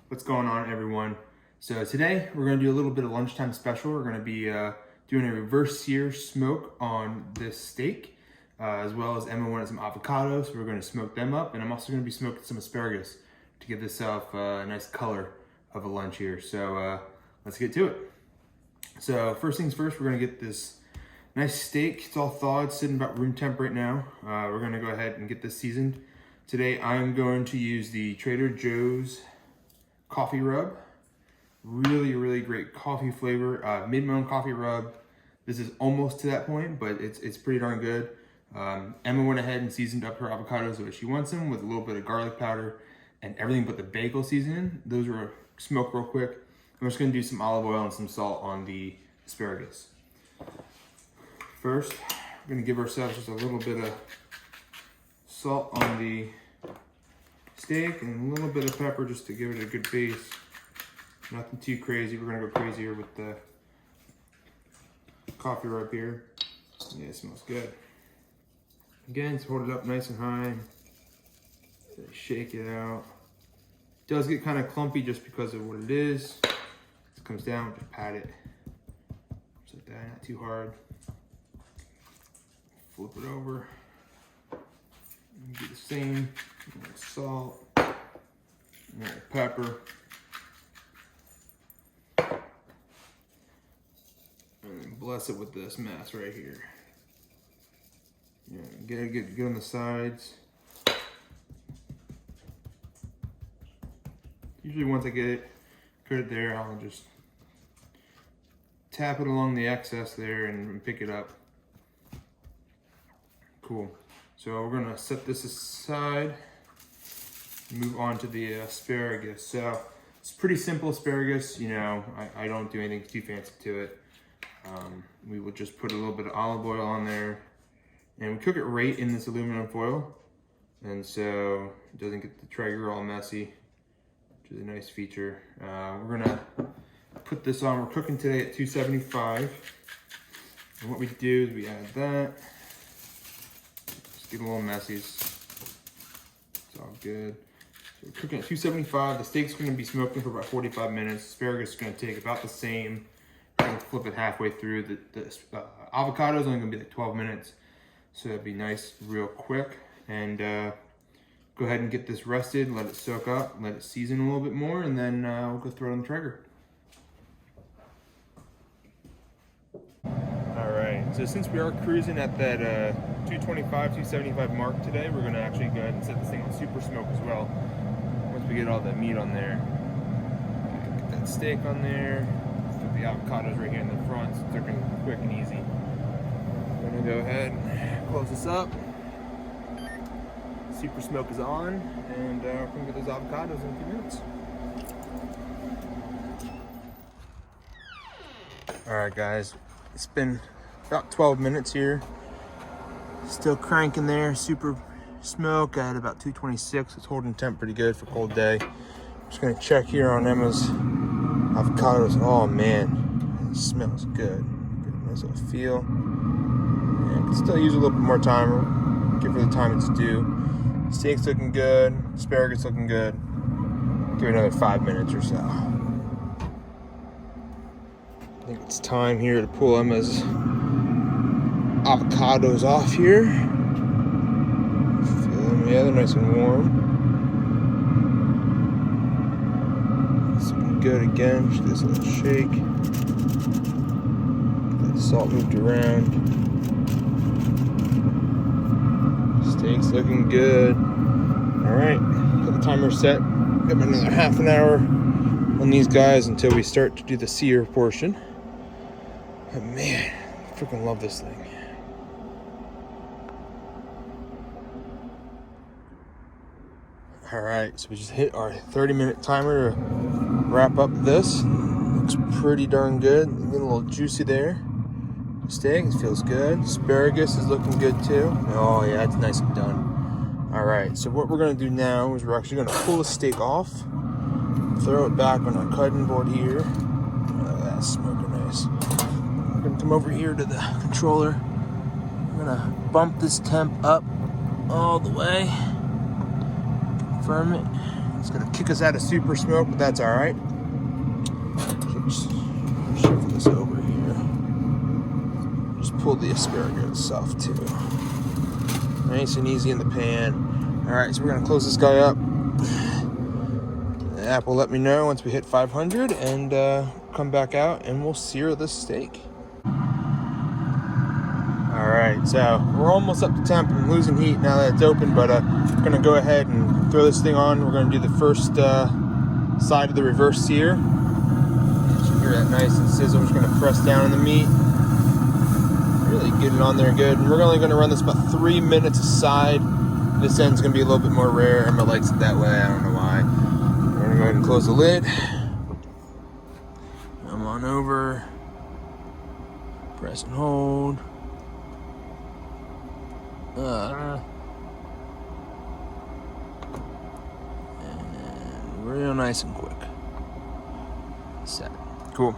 What's going on, everyone? So today we're going to do a little bit of lunchtime special. We're going to be doing a reverse sear smoke on this steak, as well as Emma wanted some avocados, so we're going to smoke them up, and I'm also going to be smoking some asparagus to give this off a nice color of a lunch here. So let's get to it. So first things first, we're going to get this nice steak. It's all thawed, sitting about room temp right now. We're going to go ahead and get this seasoned. Today I'm going to use the Trader Joe's coffee rub. Really great coffee flavor. Made my own coffee rub. This is almost to that point, but it's pretty darn good. Emma went ahead and seasoned up her avocados the way she wants them, with a little bit of garlic powder and everything but the bagel seasoning. Those were smoked real quick. I'm just gonna do some olive oil and some salt on the asparagus. First, we're gonna give ourselves just a little bit of salt on the steak and a little bit of pepper just to give it a good base. Nothing too crazy. We're gonna go crazier with the coffee rub here. Yeah, it smells good. Again, just hold it up nice and high. Shake it out. It does get kind of clumpy just because of what it is. It comes down, just pat it. Just like that, not too hard. Flip it over. Do the same. Salt, pepper, and then bless it with this mess right here. Yeah, get it good on the sides. Usually once I get it good there, I'll just tap it along the excess there and pick it up. Cool. So we're gonna set this aside. Move on to the asparagus. So it's pretty simple asparagus, you know, I don't do anything too fancy to it. We will just put a little bit of olive oil on there, and we cook it right in this aluminum foil, and so it doesn't get the Traeger all messy, which is a nice feature. We're gonna put this on. We're cooking today at 275, and what we do is we add that. Just get a little messy. It's all good. So we're cooking at 275. The steak's going to be smoking for about 45 minutes. Asparagus is going to take about the same. We're going to flip it halfway through. The avocado is only going to be like 12 minutes. So it'll be nice real quick. And go ahead and get this rested. Let it soak up. Let it season a little bit more. And then we'll go throw it on the Traeger. So since we are cruising at that 225, 275 mark today, we're gonna actually go ahead and set this thing on super smoke as well. Once we get all that meat on there. Get that steak on there. Put the avocados right here in the front, so they're gonna be quick and easy. We're gonna go ahead and close this up. Super smoke is on, and we're gonna get those avocados in a few minutes. Alright guys, it's been about 12 minutes here. Still cranking there, super smoke at about 226. It's holding temp pretty good for a cold day. Just gonna check here on Emma's avocados. Oh man, it smells good. Nice little feel. Yeah, can still use a little bit more time. Give her the time it's due. Steak's looking good. Asparagus looking good. Give it another 5 minutes or so. I think it's time here to pull Emma's avocados off here. Feel them, yeah, they're nice and warm. It's looking good again. Just this little shake. Get that salt moved around. Steak's looking good. Alright, got the timer set. Got another half an hour on these guys until we start to do the sear portion. But man, I freaking love this thing. All right, so we just hit our 30-minute timer to wrap up this. Looks pretty darn good. Getting a little juicy there. Steak, it feels good. Asparagus is looking good too. Oh yeah, it's nice and done. All right, so what we're gonna do now is we're actually gonna pull the steak off, throw it back on our cutting board here. Oh, that's smoking nice. We're gonna come over here to the controller. I'm gonna bump this temp up all the way. Confirm it. It's gonna kick us out of super smoke, but that's all right. So just shift this over here. Just pull the asparagus off too. Nice and easy in the pan. All right, so we're gonna close this guy up. The app will let me know once we hit 500 and come back out and we'll sear this steak. All right, so we're almost up to temp. I'm losing heat now that it's open, but I'm gonna go ahead and throw this thing on. We're gonna do the first side of the reverse sear. You can hear that nice and sizzle. We're just gonna press down on the meat. Really get it on there good. And we're only gonna run this about 3 minutes a side. This end's gonna be a little bit more rare. Emma likes it that way, I don't know why. We're gonna go ahead and close the lid. Come on over. Press and hold. And real nice and quick. Set. Cool.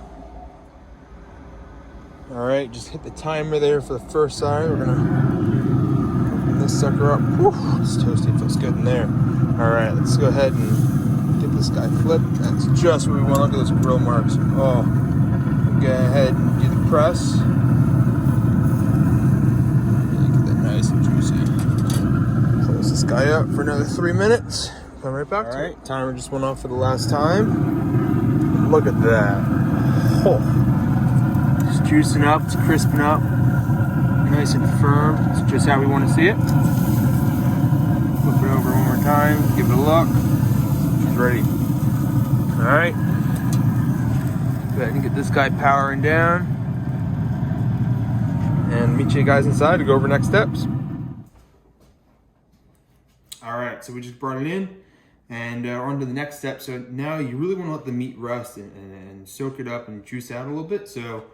All right, just hit the timer there for the first side. We're gonna open this sucker up. Whew, it's toasty, it feels good in there. All right, let's go ahead and get this guy flipped. That's just what we want. Look at those grill marks. Oh, go ahead and do the press. Nice and juicy. Close this guy up for another 3 minutes. Come right back to it. Timer just went off for the last time. Look at that. Oh. It's juicing up, it's crisping up. Nice and firm. It's just how we want to see it. Flip it over one more time. Give it a look. It's ready. Alright. Go ahead and get this guy powering down. And meet you guys inside to go over next steps. All right, so we just brought it in and on to the next step. So now you really want to let the meat rust and soak it up and juice out a little bit. So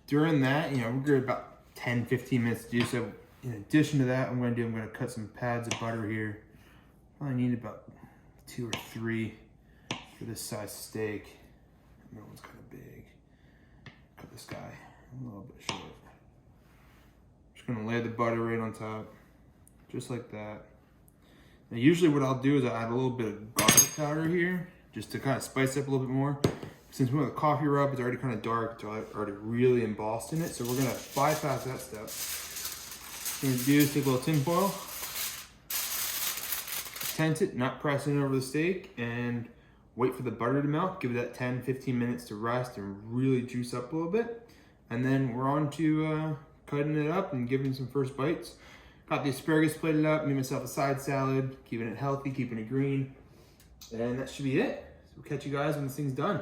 during that, we're good about 10-15 minutes to do so. In addition to that, I'm gonna cut some pads of butter here. Probably need about 2 or 3 for this size steak. That one's kind of big. Cut this guy a little bit short. Just gonna lay the butter right on top, just like that. Now usually what I'll do is I add a little bit of garlic powder here, just to kind of spice it up a little bit more. Since we have the coffee rub, it's already kind of dark, it's already really embossed in it, so we're gonna bypass that step. What we're gonna do is take a little tin foil, tent it, not press it over the steak, and wait for the butter to melt. Give it that 10-15 minutes to rest and really juice up a little bit. And then we're on to cutting it up and giving some first bites. Got the asparagus plated up, made myself a side salad, keeping it healthy, keeping it green. And that should be it. So we'll catch you guys when this thing's done.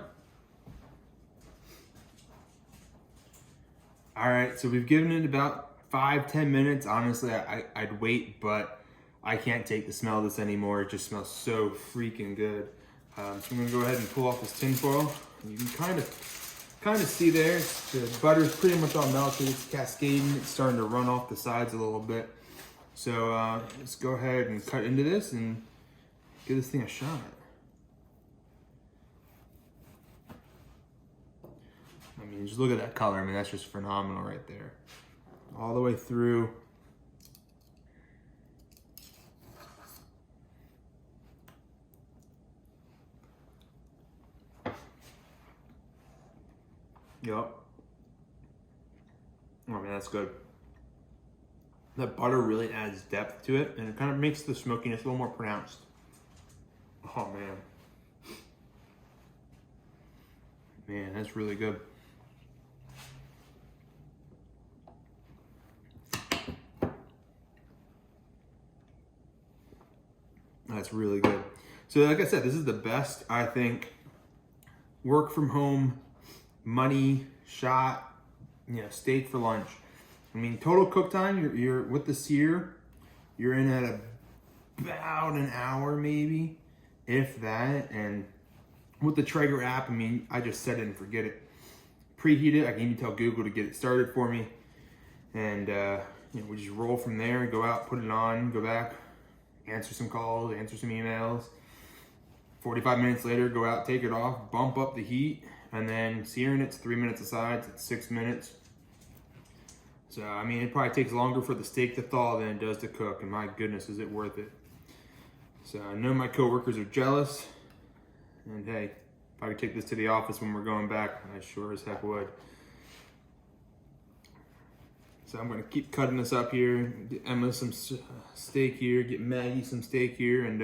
All right, so we've given it about 5-10 minutes. Honestly, I'd wait, but I can't take the smell of this anymore. It just smells so freaking good. So I'm gonna go ahead and pull off this tin foil. You can kind of see there, the butter's pretty much all melted. It's cascading, it's starting to run off the sides a little bit. So let's go ahead and cut into this and give this thing a shot. I mean, just look at that color. I mean, that's just phenomenal right there. All the way through. Yep. Oh man, that's good. That butter really adds depth to it, and it kind of makes the smokiness a little more pronounced. Oh man. Man, that's really good. That's really good. So like I said, this is the best, I think, work from home, money shot, steak for lunch. I mean, total cook time, you're with the sear, you're in at about an hour maybe, if that. And with the Traeger app, I mean, I just set it and forget it. Preheat it, I can even tell Google to get it started for me. And we just roll from there, go out, put it on, go back, answer some calls, answer some emails. 45 minutes later, go out, take it off, bump up the heat, and then searing it's 3 minutes aside, so it's 6 minutes. So, I mean, it probably takes longer for the steak to thaw than it does to cook, and my goodness, is it worth it. So, I know my coworkers are jealous. And hey, if I could take this to the office when we're going back, I sure as heck would. So I'm gonna keep cutting this up here, get Emma some steak here, get Maggie some steak here, and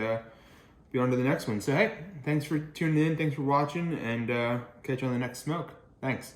be on to the next one. So hey, thanks for tuning in, thanks for watching, and catch you on the next smoke. Thanks.